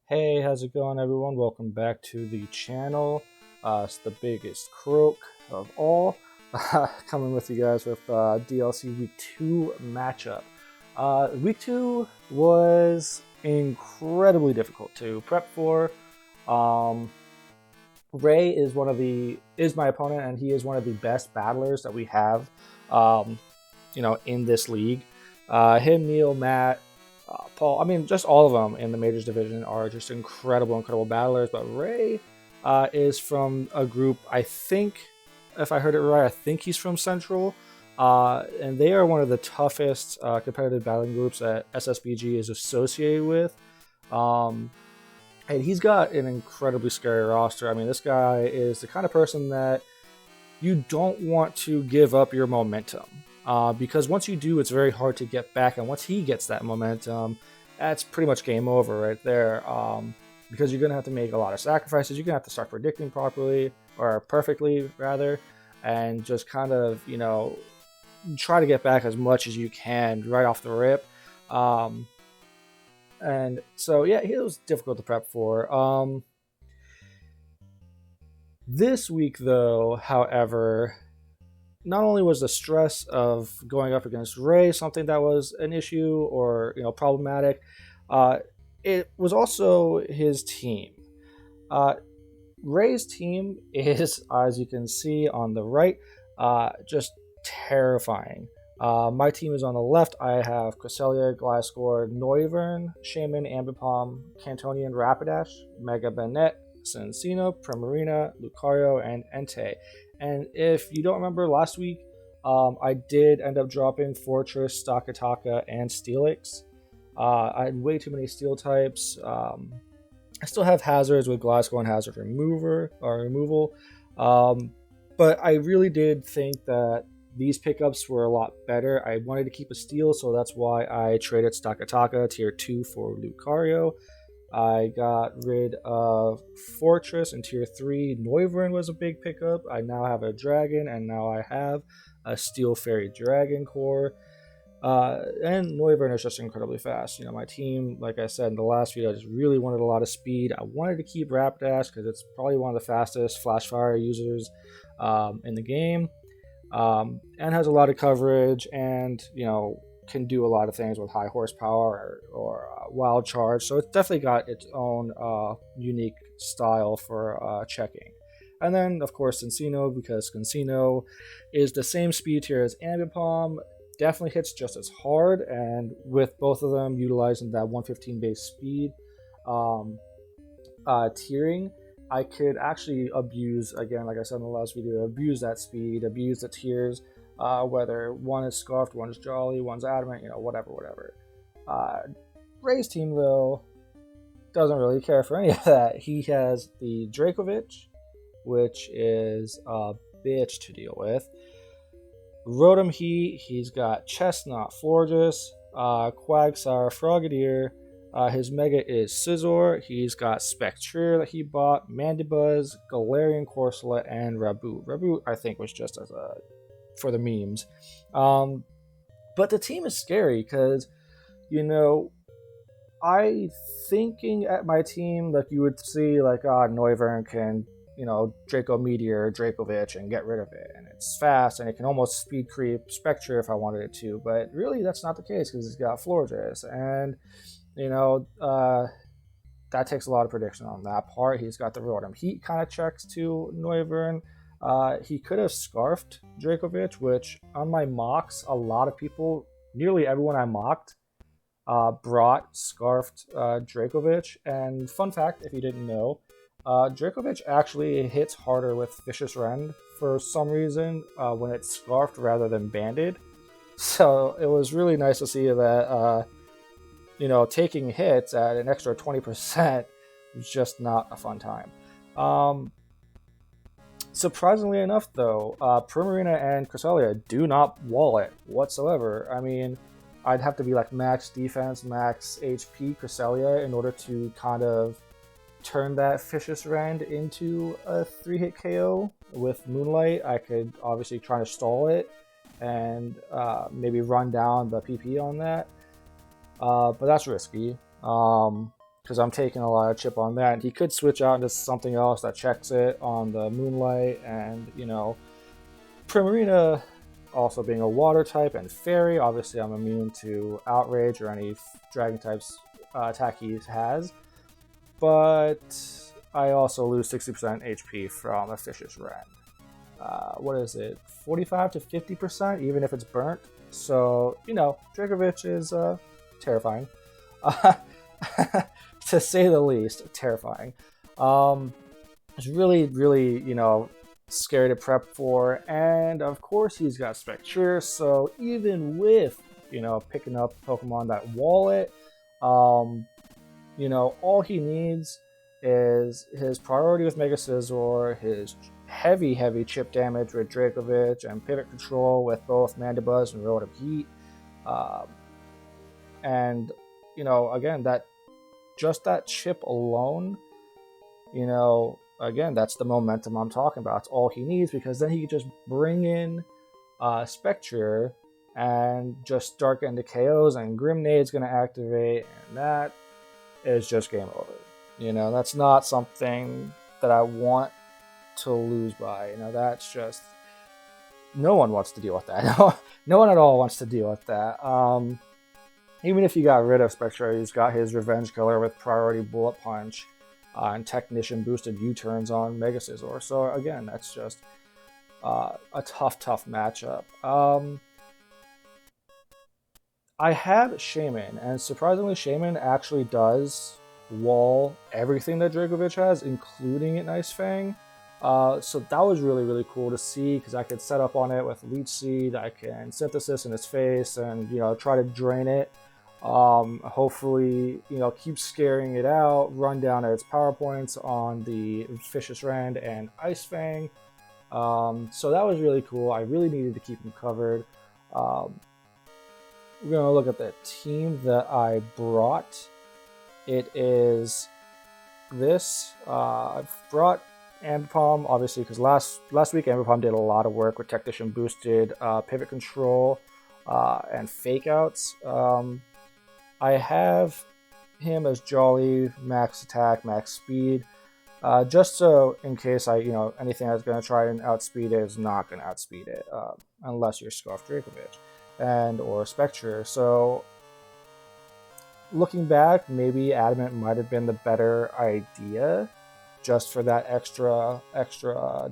Hey, how's it going, everyone? Welcome back to the channel. It's the biggest croak of all, coming with you guys with DLC Week 2 matchup. Week 2 was incredibly difficult to prep for. Um, Ray is my opponent, and he is one of the best battlers that we have, um, in this league. Him, Neil, Matt, Paul. I mean, just all of them in the majors division are just incredible battlers. But Ray is from a group. I think, if I heard it right, I think he's from Central. And they are one of the toughest competitive battling groups that SSBG is associated with. Um, and he's got an incredibly scary roster. I mean, this guy is the kind of person that you don't want to give up your momentum. Because once you do, it's very hard to get back. And once he gets that momentum, that's pretty much game over right there. Because you're going to have to make a lot of sacrifices. You're going to have to start predicting properly, or perfectly, rather, and just kind of, try to get back as much as you can right off the rip. And so, yeah, it was difficult to prep for. This week, though, however, not only was the stress of going up against Ray something that was an issue or problematic, uh, it was also his team. Uh, Ray's team is, as you can see on the right, just terrifying. My team is on the left. I have Cresselia, Gliscor, Noivern, Shaman, Ambipom, Cantonian, Rapidash, Mega Bennett, Cincino, Primarina, Lucario, and Entei. And if you don't remember last week, I did end up dropping Fortress, Stakataka, and Steelix. I had way too many steel types. I still have hazards with Gliscor and hazard removal. But I really did think that these pickups were a lot better. I wanted to keep a steel, so that's why I traded Stakataka tier 2 for Lucario. I got rid of Fortress in tier 3. Noivern was a big pickup. I now have a dragon, and now I have a Steel Fairy Dragon core. And Noivern is just incredibly fast. My team, like I said in the last video, I just really wanted a lot of speed. I wanted to keep Rapidash because it's probably one of the fastest Flash Fire users in the game, and has a lot of coverage, and can do a lot of things with high horsepower or wild charge. So it's definitely got its own unique style for checking. And then, of course, Cincino, because Cincino is the same speed tier as Ambipom, definitely hits just as hard, and with both of them utilizing that 115 base speed tiering, I could actually abuse, again, like I said in the last video, abuse that speed, abuse the tiers, whether one is Scarfed, one is Jolly, one's Adamant, whatever. Ray's team, though, doesn't really care for any of that. He has the Dracovic, which is a bitch to deal with. Rotom he's got Chestnut, Florges, Quagsire, Frogadier. His Mega is Scizor. He's got Spectre that he bought, Mandibuzz, Galarian Corsola, and Raboot. Raboot, I think, was just for the memes. But the team is scary because, I thinking at my team, like, you would see, like, Noivern can Draco Meteor, Dracovic, and get rid of it. And it's fast, and it can almost speed creep Spectre if I wanted it to. But really, that's not the case because it's got Florges. And, that takes a lot of prediction on that part. He's got the Rotom Heat kind of checks to Noivern. He could have Scarfed Dracovic, which on my mocks, a lot of people, nearly everyone I mocked, brought Scarfed Dracovic. And fun fact, if you didn't know, Dracovic actually hits harder with Vicious Rend for some reason when it's Scarfed rather than Banded. So it was really nice to see that, taking hits at an extra 20% was just not a fun time. Surprisingly enough, though, Primarina and Cresselia do not wall it whatsoever. I mean, I'd have to be like max defense, max HP Cresselia in order to kind of turn that Vicious Rend into a 3-hit KO. With Moonlight, I could obviously try to stall it and maybe run down the PP on that. But that's risky because because I'm taking a lot of chip on that. And he could switch out into something else that checks it on the Moonlight, and Primarina also being a water type and fairy. Obviously, I'm immune to Outrage or any dragon types attack he has, but I also lose 60% HP from a Fish's Wren. What is it? 45 to 50%, even if it's burnt. So, Dragovich is terrifying. To say the least, terrifying. It's really, really, scary to prep for. And of course, he's got Spectre. So even with, picking up Pokemon that wall it, all he needs is his priority with Mega Scizor, his heavy chip damage with Dragovich, and pivot control with both Mandibuzz and Rotom Heat. And, again, that chip alone, again, that's the momentum I'm talking about. It's all he needs, because then he can just bring in Spectre and just start getting the KOs, and Grimnade's going to activate, and that is just game over. That's not something that I want to lose by. That's just, no one wants to deal with that. No one at all wants to deal with that. Even if you got rid of Spectre, he's got his Revenge Killer with priority Bullet Punch and Technician boosted U-turns on Mega Scizor. So again, that's just a tough matchup. I have Shaman, and surprisingly, Shaman actually does wall everything that Dragovich has, including at Nice Fang. So that was really, really cool to see, because I could set up on it with Leech Seed. I can Synthesis in its face and, try to drain it. Hopefully, keep scaring it out, run down its power points on the Fish's Wren and Ice Fang. So that was really cool. I really needed to keep him covered. We're going to look at the team that I brought. It is this. I've brought Ambipom, obviously, because last week Ambipom did a lot of work with Technician boosted pivot control and fake outs. I have him as Jolly, max attack, max speed, just so in case anything that's going to try and outspeed it is not going to outspeed it, unless you're Scarf Dragovich and or Spectre. So looking back, maybe Adamant might have been the better idea, just for that extra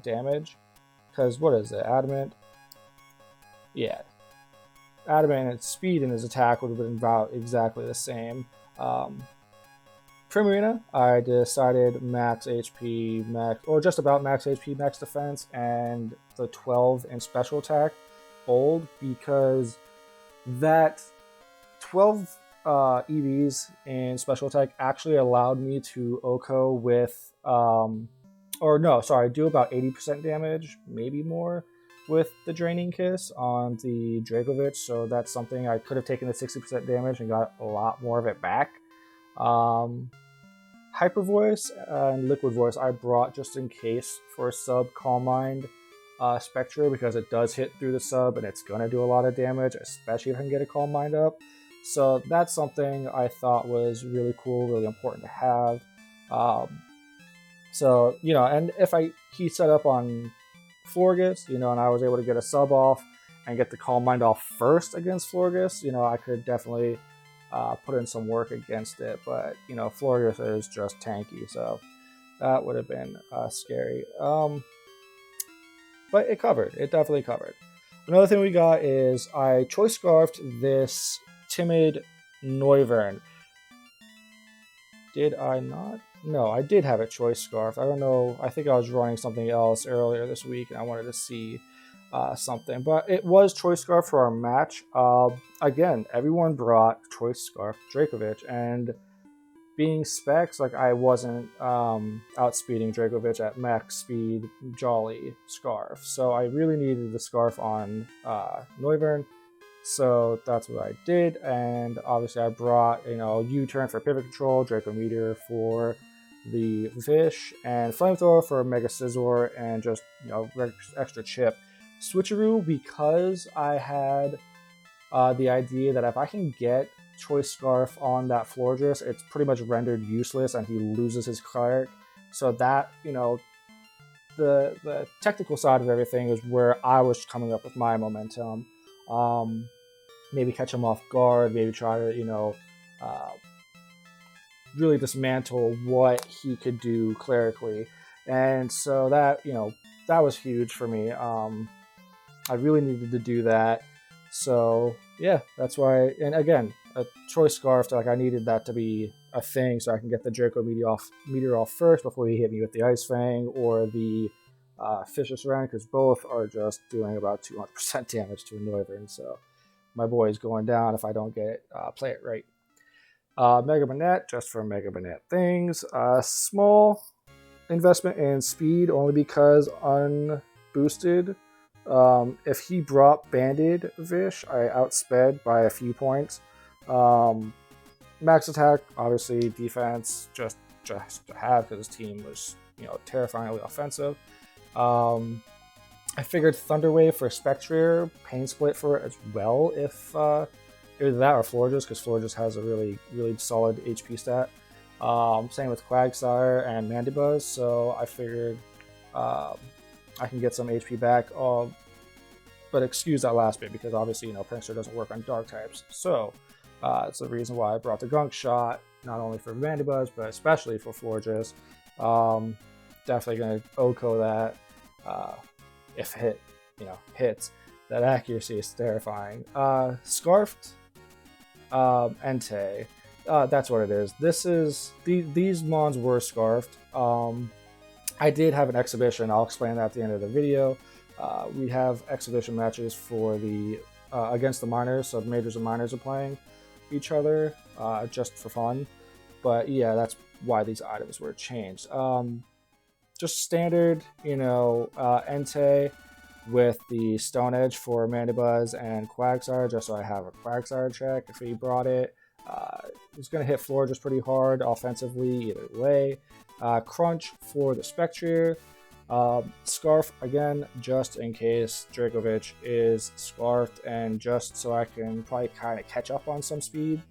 damage. Because what is it? Adamant? Yeah. Adamant and its speed and his attack would have been about exactly the same. Primarina, I decided max HP, or just about max HP, max defense, and the 12 in special attack bold, because that 12 EVs in special attack actually allowed me to OHKO with, do about 80% damage, maybe more, with the Draining Kiss on the Dragovich. So that's something I could have taken the 60% damage and got a lot more of it back. Hyper Voice and Liquid Voice I brought just in case for sub Calm Mind Spectre, because it does hit through the sub and it's going to do a lot of damage, especially if I can get a Calm Mind up. So that's something I thought was really cool, really important to have. And if he set up on Florges, and I was able to get a sub off and get the Calm Mind off first against Florges, I could definitely put in some work against it. But, Florges is just tanky, so that would have been scary. But it covered. It definitely covered. Another thing we got is I Choice Scarfed this Timid Noivern. Did I not? No, I did have a Choice Scarf. I don't know. I think I was running something else earlier this week, and I wanted to see something. But it was Choice Scarf for our match. Again, everyone brought Choice Scarf Dragovich, and being specs, I wasn't outspeeding Dragovich at max speed Jolly Scarf. So I really needed the Scarf on Noivern. So that's what I did, and obviously I brought, U-turn for pivot control, Draco Meteor for the fish, and Flamethrower for Mega Scizor, and just, extra chip. Switcheroo, because I had the idea that if I can get choice scarf on that Florges, it's pretty much rendered useless and he loses his cleric. So that, the technical side of everything is where I was coming up with my momentum. Maybe catch him off guard, maybe try to, really dismantle what he could do clerically. And so that, that was huge for me. I really needed to do that. So yeah, that's why. And again, a choice scarf, like I needed that to be a thing so I can get the Draco Meteor off first before he hit me with the Ice Fang or the Fishious Rend, because both are just doing about 200% damage to a Noivern. So my boy is going down if I don't play it right. Mega Banette, just for Mega Banette things. Small investment in speed, only because unboosted. If he brought Banded Vish, I outsped by a few points. Max attack, obviously defense, just to have because his team was, terrifyingly offensive. I figured Thunderwave for Spectrier, Pain Split for it as well, if either that or Florges, because Florges has a really, really solid HP stat. Same with Quagsire and Mandibuzz, so I figured I can get some HP back. But excuse that last bit, because obviously, Prankster doesn't work on dark types. So it's the reason why I brought the Gunk Shot, not only for Mandibuzz, but especially for Florges. Definitely going to OHKO that if it hits. That accuracy is terrifying. Scarfed Entei. That's what it is. These mons were scarfed. I did have an exhibition. I'll explain that at the end of the video. We have exhibition matches for the against the minors, so the majors and minors are playing each other just for fun. But yeah, that's why these items were changed. Just standard, Entei with the Stone Edge for Mandibuzz and Quagsire, just so I have a Quagsire check if he brought it. It's going to hit Florges pretty hard offensively either way. Crunch for the Spectrier. Scarf, again, just in case Dracovic is scarfed and just so I can probably kind of catch up on some speed.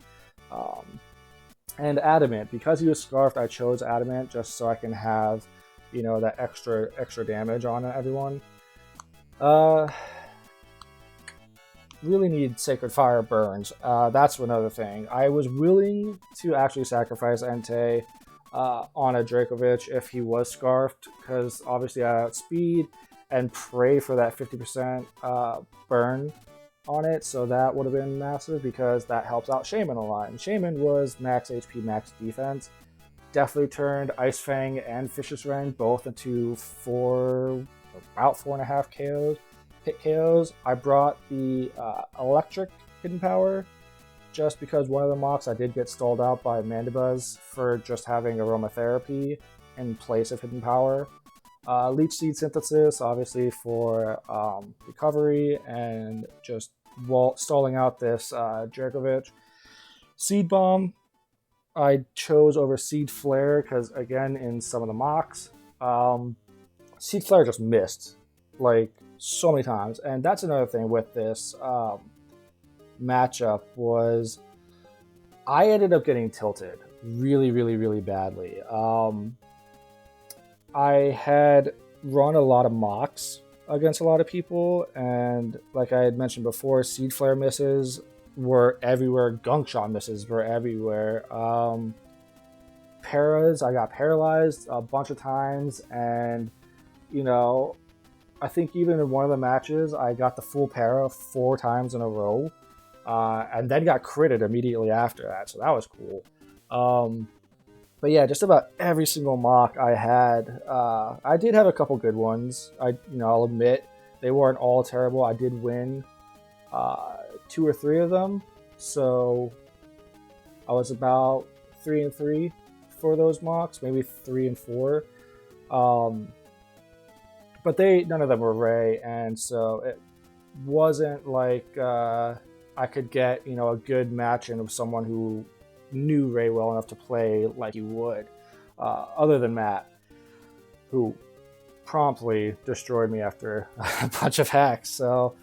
And Adamant. Because he was scarfed, I chose Adamant just so I can have, that extra damage on everyone. Really need Sacred Fire burns. That's another thing. I was willing to actually sacrifice Entei on a Dracovic if he was scarfed, because obviously I outspeed and pray for that 50% burn on it, so that would have been massive because that helps out Shaman a lot. And Shaman was max HP, max defense. Definitely turned Ice Fang and Fishious Rend both into about 4.5 KOs. Hit KOs. I brought the Electric Hidden Power just because one of the mocks I did get stalled out by Mandibuzz for just having Aromatherapy in place of Hidden Power. Leech Seed Synthesis, obviously for recovery and just stalling out this Dracovic. Seed Bomb, I chose over Seed Flare because, again, in some of the mocks, Seed Flare just missed like so many times. And that's another thing with this matchup was I ended up getting tilted really, really, really badly. I had run a lot of mocks against a lot of people, and like I had mentioned before, Seed Flare misses were everywhere, Gunk Shot misses were everywhere. Paras, I got paralyzed a bunch of times, and I think even in one of the matches, I got the full para 4 times in a row, and then got critted immediately after that, so that was cool. But yeah, just about every single mock I had, I did have a couple good ones. I'll admit they weren't all terrible. I did win 2 or 3 of them, so I was about 3-3 for those mocks, maybe 3-4. But none of them were Ray, and so it wasn't like I could get a good match in with someone who knew Ray well enough to play like you would, other than Matt, who promptly destroyed me after a bunch of hacks. So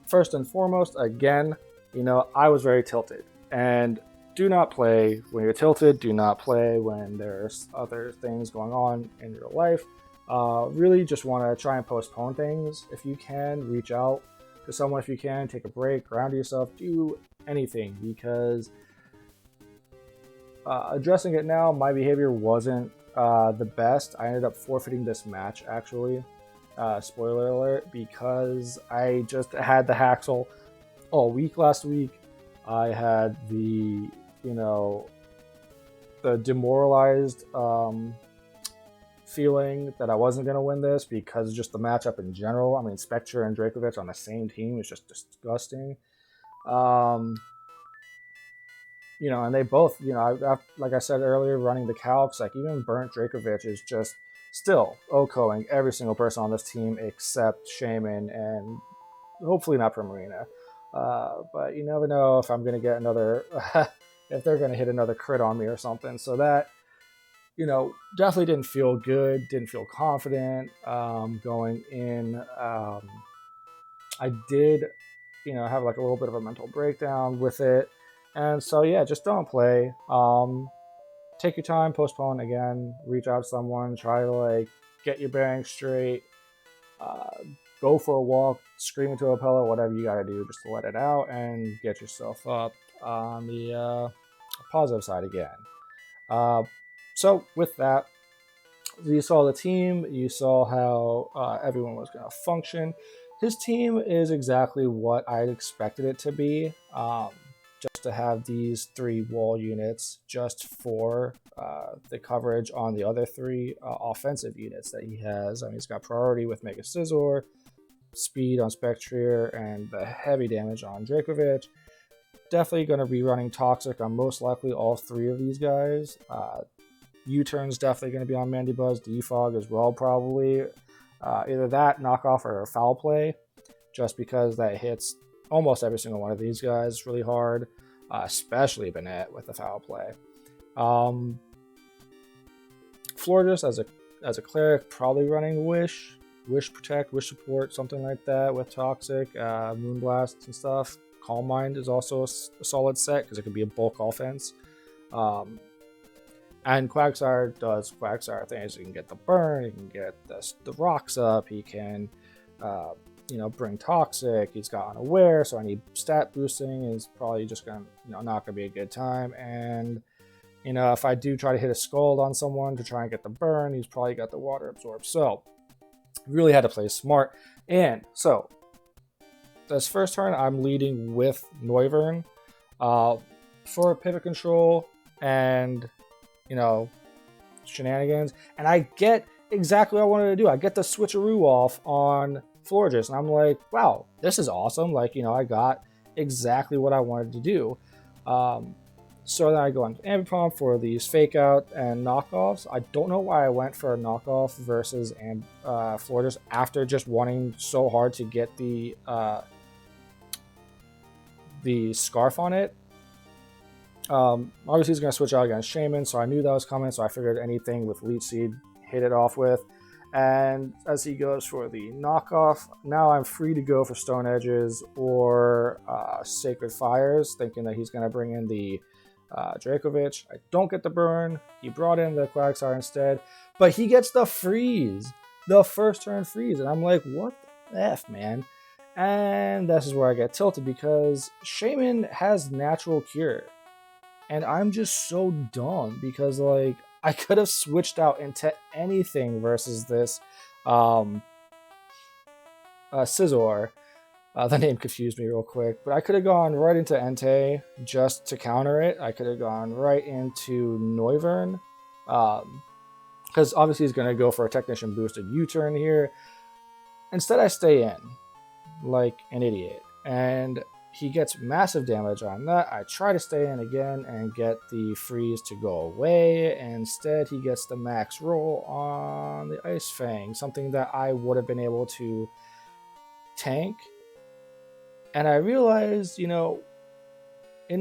first and foremost, again, I was very tilted. And do not play when you're tilted. Do not play when there's other things going on in your life. Really just want to try and postpone things. If you can, reach out to someone if you can. Take a break, ground yourself, do anything, because addressing it now, my behavior wasn't the best. I ended up forfeiting this match, actually. Spoiler alert, because I just had the Haxel all week last week. I had the, the demoralized feeling that I wasn't going to win this because of just the matchup in general. I mean, Spectre and Dracovic on the same team is just disgusting. And they both, like I said earlier, running the calcs, like even Burnt Dracovic is just still OHKOing every single person on this team except Shaman and hopefully not Primarina. But you never know if I'm going to get another, if they're going to hit another crit on me or something. So that, definitely didn't feel good, didn't feel confident going in. I did, have like a little bit of a mental breakdown with it. And so, yeah, just don't play. Take your time, postpone again, reach out to someone, try to like get your bearings straight, go for a walk, scream into a pillow, whatever you got to do just to let it out and get yourself up on the positive side again. So with that, you saw the team, you saw how everyone was going to function. His team is exactly what I'd expected it to be. Just to have these 3 wall units just for the coverage on the other 3 offensive units that he has. I mean, he's got priority with Mega Scizor, speed on Spectrier, and the heavy damage on Dracovic. Definitely going to be running Toxic on most likely all 3 of these guys. U-Turn's definitely going to be on Mandibuzz, Defog as well, probably. Either that, knockoff, or foul play, just because that hits almost every single one of these guys really hard, especially Banette with the foul play. Florges as a cleric, probably running Wish Protect, Wish Support, something like that with Toxic, Moonblast and stuff. Calm Mind is also a solid set because it could be a bulk offense. And Quagsire does Quagsire things. He can get the burn, he can get the rocks up, he can bring Toxic, he's got Unaware, so any stat boosting is probably just gonna not gonna be a good time. And if I do try to hit a Scald on someone to try and get the burn, he's probably got the Water Absorb. So really had to play smart. And so this first turn I'm leading with Noivern for pivot control and shenanigans, and I get exactly what I wanted to do. I get the switcheroo off on Florges, and I'm like, wow, this is awesome. Like, I got exactly what I wanted to do. So then I go on Ambipom for these fake out and knockoffs. I don't know why I went for a knockoff versus Florges after just wanting so hard to get the scarf on it. Obviously he's going to switch out against Shaman, so I knew that was coming, so I figured anything with Leech Seed, hit it off with. And as he goes for the knockoff, now I'm free to go for Stone Edges or Sacred Fires, thinking that he's going to bring in the Dracovic. I don't get the burn. He brought in the Quagsire instead, but he gets the freeze, the first turn freeze, and I'm like, what the F, man? And this is where I get tilted because Shaman has Natural Cure. And I'm just so dumb because, like, I could have switched out into anything versus this Scizor. The name confused me real quick. But I could have gone right into Entei just to counter it. I could have gone right into Noivern. Because obviously he's going to go for a Technician boosted U-turn here. Instead, I stay in like an idiot. And he gets massive damage on that. I try to stay in again and get the freeze to go away. Instead, he gets the max roll on the Ice Fang, something that I would have been able to tank. And I realized, in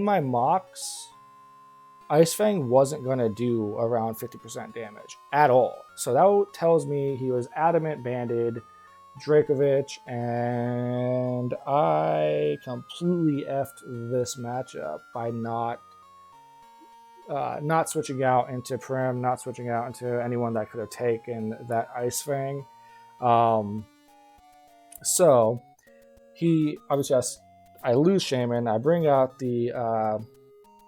my mocks, Ice Fang wasn't going to do around 50% damage at all. So that tells me he was Adamant Banded Dracovic, and I completely effed this matchup by not switching out into Prim, not switching out into anyone that could have taken that Ice Fang. So he obviously has, I lose Shaman. I bring out the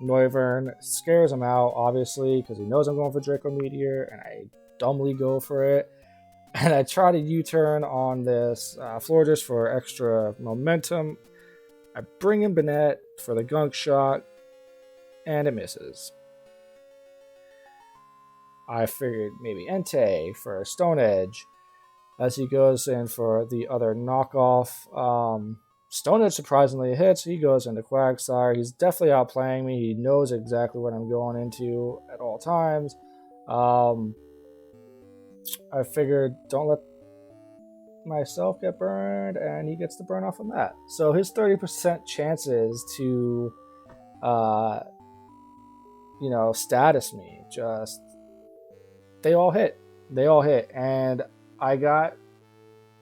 Noivern, scares him out obviously because he knows I'm going for Draco Meteor, and I dumbly go for it. And I try to U-turn on this Florges for extra momentum. I bring in Banette for the Gunk Shot, and it misses. I figured maybe Entei for Stone Edge as he goes in for the other knockoff. Stone Edge surprisingly hits. He goes into Quagsire. He's definitely outplaying me. He knows exactly what I'm going into at all times. I figured don't let myself get burned, and he gets the burn off on that. So his 30% chances to, status me, just, they all hit. They all hit. And I got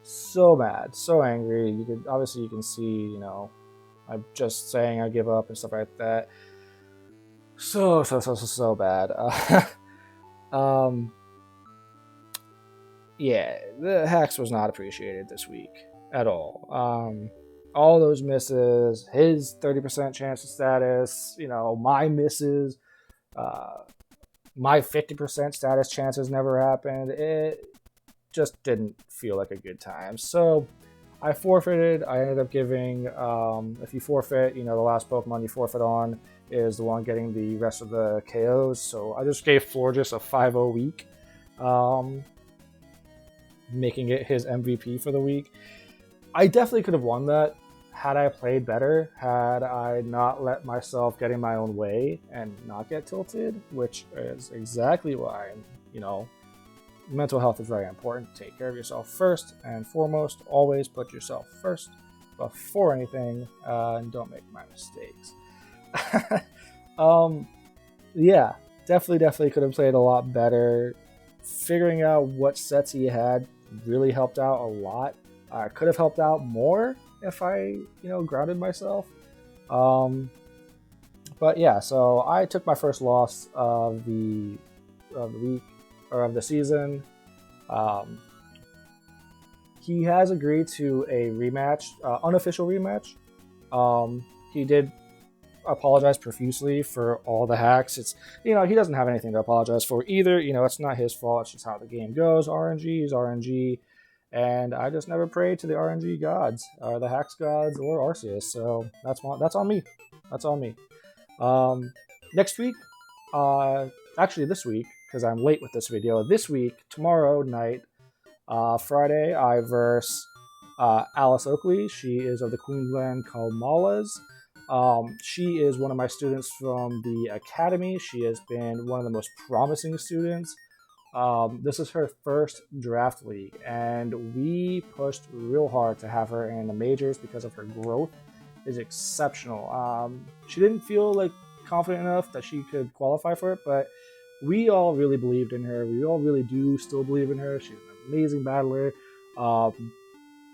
so mad, so angry. You can see, I'm just saying I give up and stuff like that. So bad. Yeah, the Hex was not appreciated this week at all. All those misses, his 30% chance of status, my misses, my 50% status chances never happened. It just didn't feel like a good time. So I forfeited. I ended up giving, if you forfeit, the last Pokemon you forfeit on is the one getting the rest of the KOs. So I just gave Florges a 5-0 week. Making it his MVP for the week. I definitely could have won that had I played better, had I not let myself get in my own way and not get tilted, which is exactly why, mental health is very important. Take care of yourself first and foremost. Always put yourself first before anything, and don't make my mistakes. Yeah, definitely could have played a lot better. Figuring out what sets he had really helped out a lot. I could have helped out more if I, grounded myself. But yeah, so I took my first loss of the week or of the season. He has agreed to a rematch, unofficial rematch. He did apologize profusely for all the hacks. It's, he doesn't have anything to apologize for either. It's not his fault. It's just how the game goes. RNG is RNG, and I just never prayed to the RNG gods, or the hacks gods, or Arceus. So that's on me. That's on me. Next week, actually this week, because I'm late with this video. This week, tomorrow night, Friday, I verse Alice Oakley. She is of the Queensland Kalmalas. She is one of my students from the academy. She has been one of the most promising students. This is her first draft league, and we pushed real hard to have her in the majors because of her growth is exceptional. She didn't feel like confident enough that she could qualify for it, but we all really believed in her. We all really do still believe in her. She's an amazing battler.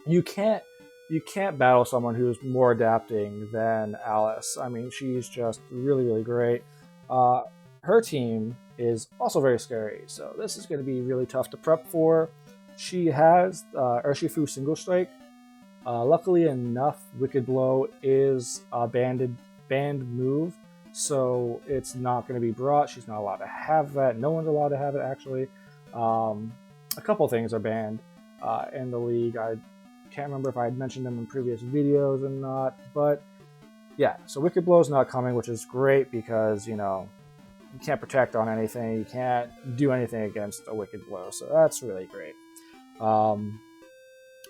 You can't battle someone who's more adapting than Alice. I mean, she's just really, really great. Her team is also very scary, so this is going to be really tough to prep for. She has Urshifu Single Strike. Luckily enough, Wicked Blow is a banned move, so it's not going to be brought. She's not allowed to have that. No one's allowed to have it, actually. A couple things are banned in the league. I can't remember if I had mentioned them in previous videos or not, but yeah, so Wicked Blow is not coming, which is great because, you can't protect on anything, you can't do anything against a Wicked Blow, so that's really great.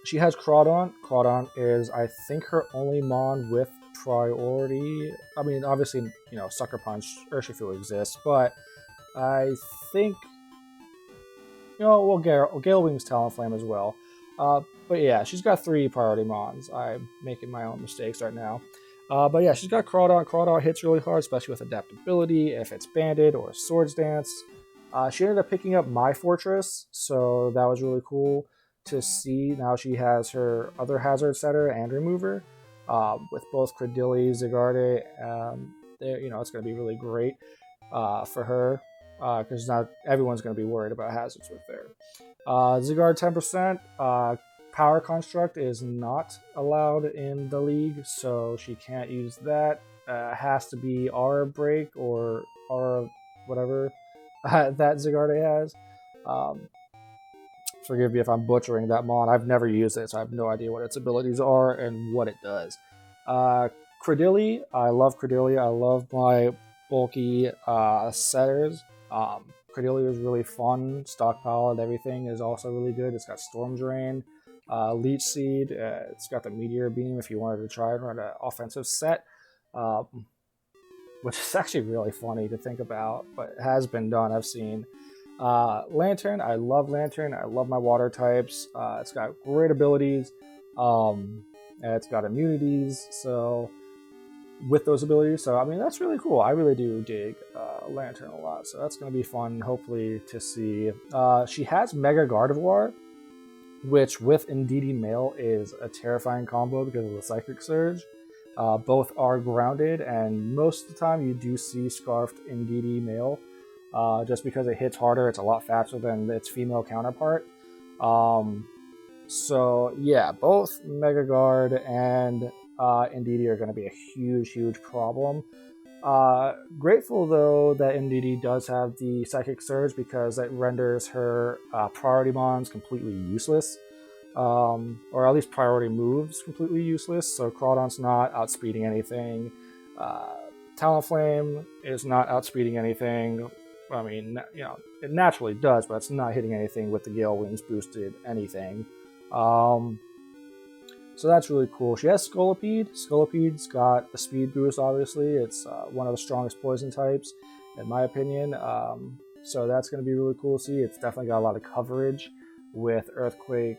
She has Crawdaunt. Crawdaunt is, I think, her only Mon with priority. I mean, obviously, Sucker Punch, Urshifu exists, but I think, Gale Wing's Talonflame as well. But yeah, she's got 3 priority Mons. I'm making my own mistakes right now. But yeah, she's got Crawdaunt. Crawdaunt hits really hard, especially with adaptability, if it's Banded or Swords Dance. She ended up picking up My Fortress, so that was really cool to see now she has her other hazard setter and remover with both Credilli, Zygarde. It's going to be really great for her because not everyone's going to be worried about hazards with there. Zygarde 10%. Power Construct is not allowed in the league, so she can't use that. Has to be Aura Break or Aura whatever that Zygarde has. Forgive me if I'm butchering that mon. I've never used it, so I have no idea what its abilities are and what it does. Credilli, I love Credilli. I love my bulky setters. Credilli is really fun. Stockpile and everything is also really good. It's got Storm Drain, Leech Seed. It's got the Meteor Beam if you wanted to try and run an offensive set, which is actually really funny to think about, but it has been done. I've seen. Lantern, I love Lantern. I love my water types. It's got great abilities. It's got immunities. So with those abilities, so I mean that's really cool. I really do dig Lantern a lot. So that's going to be fun, hopefully, to see. She has Mega Gardevoir, which with Indeedee Male is a terrifying combo because of the Psychic Surge. Both are grounded, and most of the time you do see Scarfed Indeedee Male. Just because it hits harder, it's a lot faster than its female counterpart. So yeah, both Mega Guard and Indeedee are going to be a huge problem. Grateful though that Indeedee does have the Psychic Surge because it renders her priority mons completely useless. Or at least priority moves completely useless. So Crawdon's not outspeeding anything. Talonflame is not outspeeding anything. I mean, it naturally does, but it's not hitting anything with the Gale Winds boosted anything. So that's really cool. She has Scolipede. Scolipede's got the speed boost, obviously. It's one of the strongest poison types, in my opinion. So that's going to be really cool to see. It's definitely got a lot of coverage with Earthquake.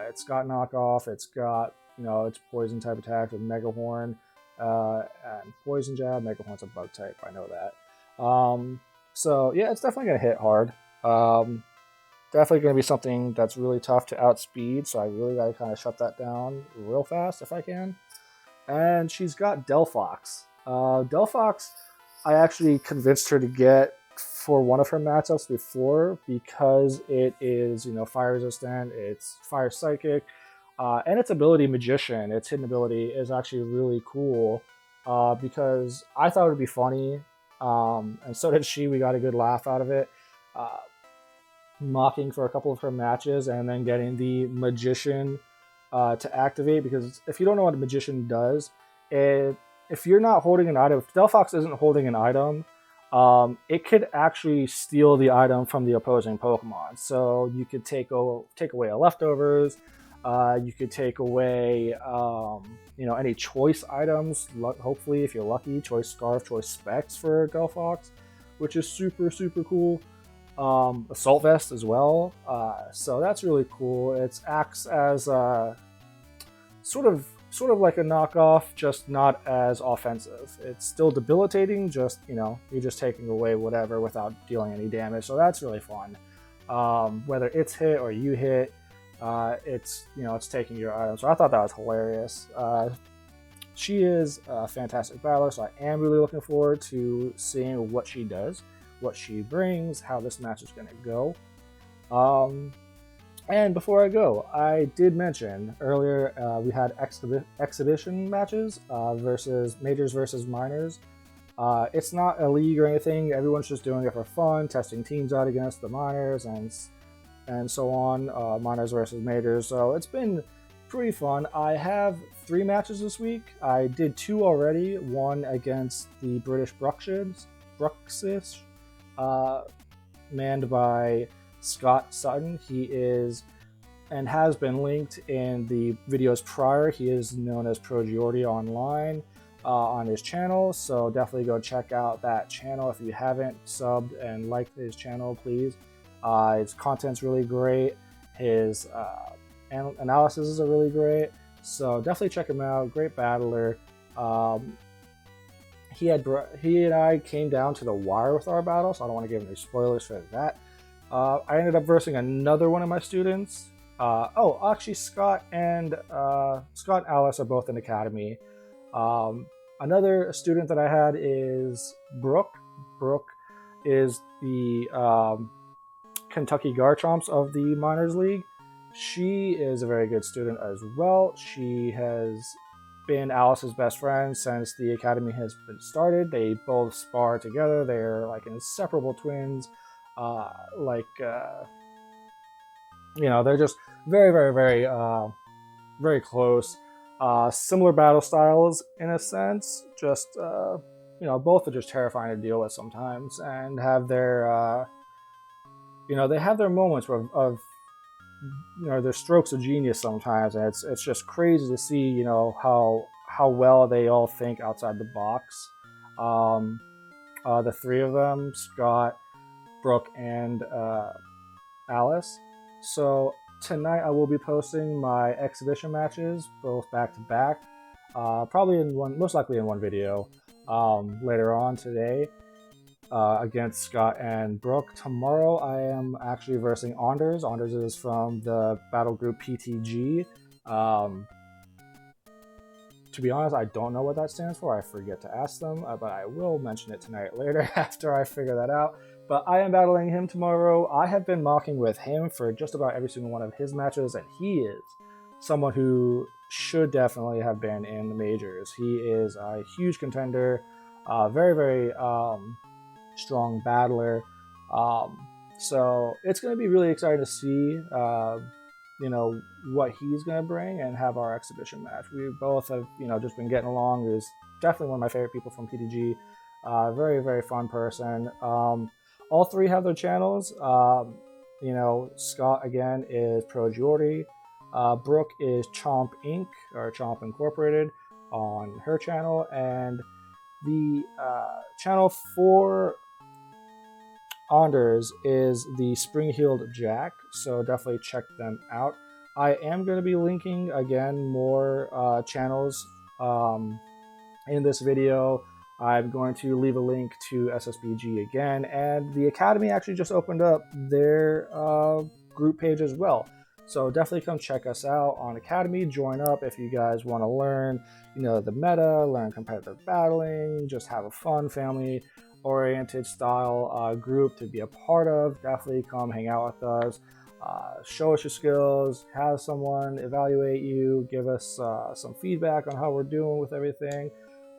It's got Knockoff. It's got, its poison type attack with Mega Horn and Poison Jab. Mega Horn's a bug type, I know that. So yeah, it's definitely going to hit hard. Definitely going to be something that's really tough to outspeed, so I really got to kind of shut that down real fast if I can. And she's got Delphox. Delphox, I actually convinced her to get for one of her matchups before because it is, fire resistant, it's fire psychic, and its ability Magician, its hidden ability, is actually really cool because I thought it would be funny. And so did she. We got a good laugh out of it. Mocking for a couple of her matches and then getting the Magician to activate, because if you don't know what a Magician does, if you're not holding an item, if Delphox isn't holding an item, it could actually steal the item from the opposing Pokemon. So you could take away leftovers. You could take away, any choice items. Hopefully, if you're lucky, choice Scarf, choice Specs for Delphox, which is super cool. Assault Vest as well. So that's really cool. It acts as sort of like a knockoff, just not as offensive. It's still debilitating. Just you're just taking away whatever without dealing any damage. So that's really fun. Whether it's hit or you hit. It's taking your item. So I thought that was hilarious. She is a fantastic battler, so I am really looking forward to seeing what she does, what she brings, how this match is going to go. And before I go, I did mention earlier we had exhibition matches versus majors versus minors. It's not a league or anything. Everyone's just doing it for fun, testing teams out against the minors and so on, minors versus majors. So it's been pretty fun. I have 3 matches this week. I did 2 already. One against the British Bruxish, manned by Scott Sutton. He is and has been linked in the videos prior. He is known as ProGiordi online on his channel. So definitely go check out that channel if you haven't subbed and liked his channel, please. His content's really great. His analysis are really great. So definitely check him out. Great battler. He and I came down to the wire with our battle, so I don't want to give any spoilers for that. I ended up versing another one of my students. Oh, actually, Scott and Alice are both in Academy. Another student that I had is Brooke. Brooke is the Kentucky Garchomps of the Minors League. She is a very good student as well. She has been Alice's best friend since the academy has been started. They both spar together. They're like inseparable twins. Uh, like they're just very, very, very, very close. Similar battle styles in a sense. Just both are just terrifying to deal with sometimes, and have their they have their moments of their strokes of genius sometimes, and it's just crazy to see how well they all think outside the box. The three of them, Scott, Brooke, and Alice. So tonight I will be posting my exhibition matches, both back to back. Probably most likely in one video later on today. Against Scott and Brooke. Tomorrow I am actually versing Anders. Anders is from the battle group PTG. To be honest, I don't know what that stands for. I forget to ask them, but I will mention it tonight later after I figure that out. But I am battling him tomorrow. I have been mocking with him for just about every single one of his matches, and he is someone who should definitely have been in the majors. He is a huge contender, very, very strong battler. So it's going to be really exciting to see, what he's going to bring and have our exhibition match. We both have, just been getting along. He's definitely one of my favorite people from PTG. Very, very fun person. All three have their channels. Scott, again, is Pro Geordie. Brooke is Chomp Inc. or Chomp Incorporated on her channel. And the channel for Anders is the Spring-Heeled Jack, so definitely check them out. I am going to be linking, again, more channels in this video. I'm going to leave a link to SSBG again, and the Academy actually just opened up their group page as well. So definitely come check us out on Academy. Join up if you guys want to learn, the meta, learn competitive battling, just have a fun family-oriented style group to be a part of. Definitely come hang out with us. Show us your skills, have someone evaluate you, give us some feedback on how we're doing with everything.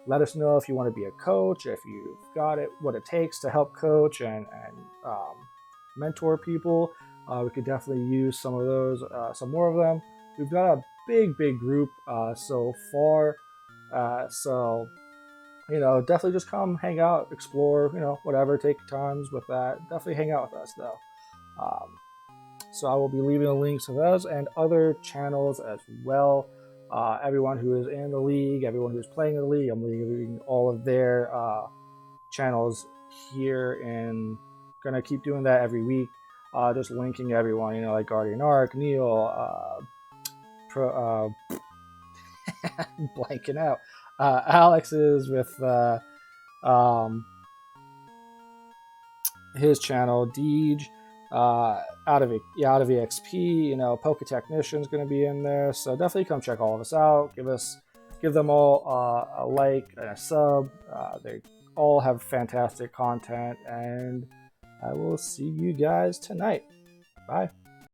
Let us know if you want to be a coach, if you've got what it takes to help coach and mentor people. We could definitely use some of those, some more of them. We've got a big group so far. So definitely just come hang out, explore, whatever, take times with that. Definitely hang out with us though. So I will be leaving the links to those and other channels as well. Everyone who is in the league, everyone who's playing in the league, I'm leaving all of their channels here, and gonna keep doing that every week. Just linking everyone, like Guardian Arc, Neil, blanking out. Alex is with his channel, Deej, out of EXP, Poke Technician's going to be in there. So definitely come check all of us out. Give them all a like and a sub. They all have fantastic content, and I will see you guys tonight. Bye.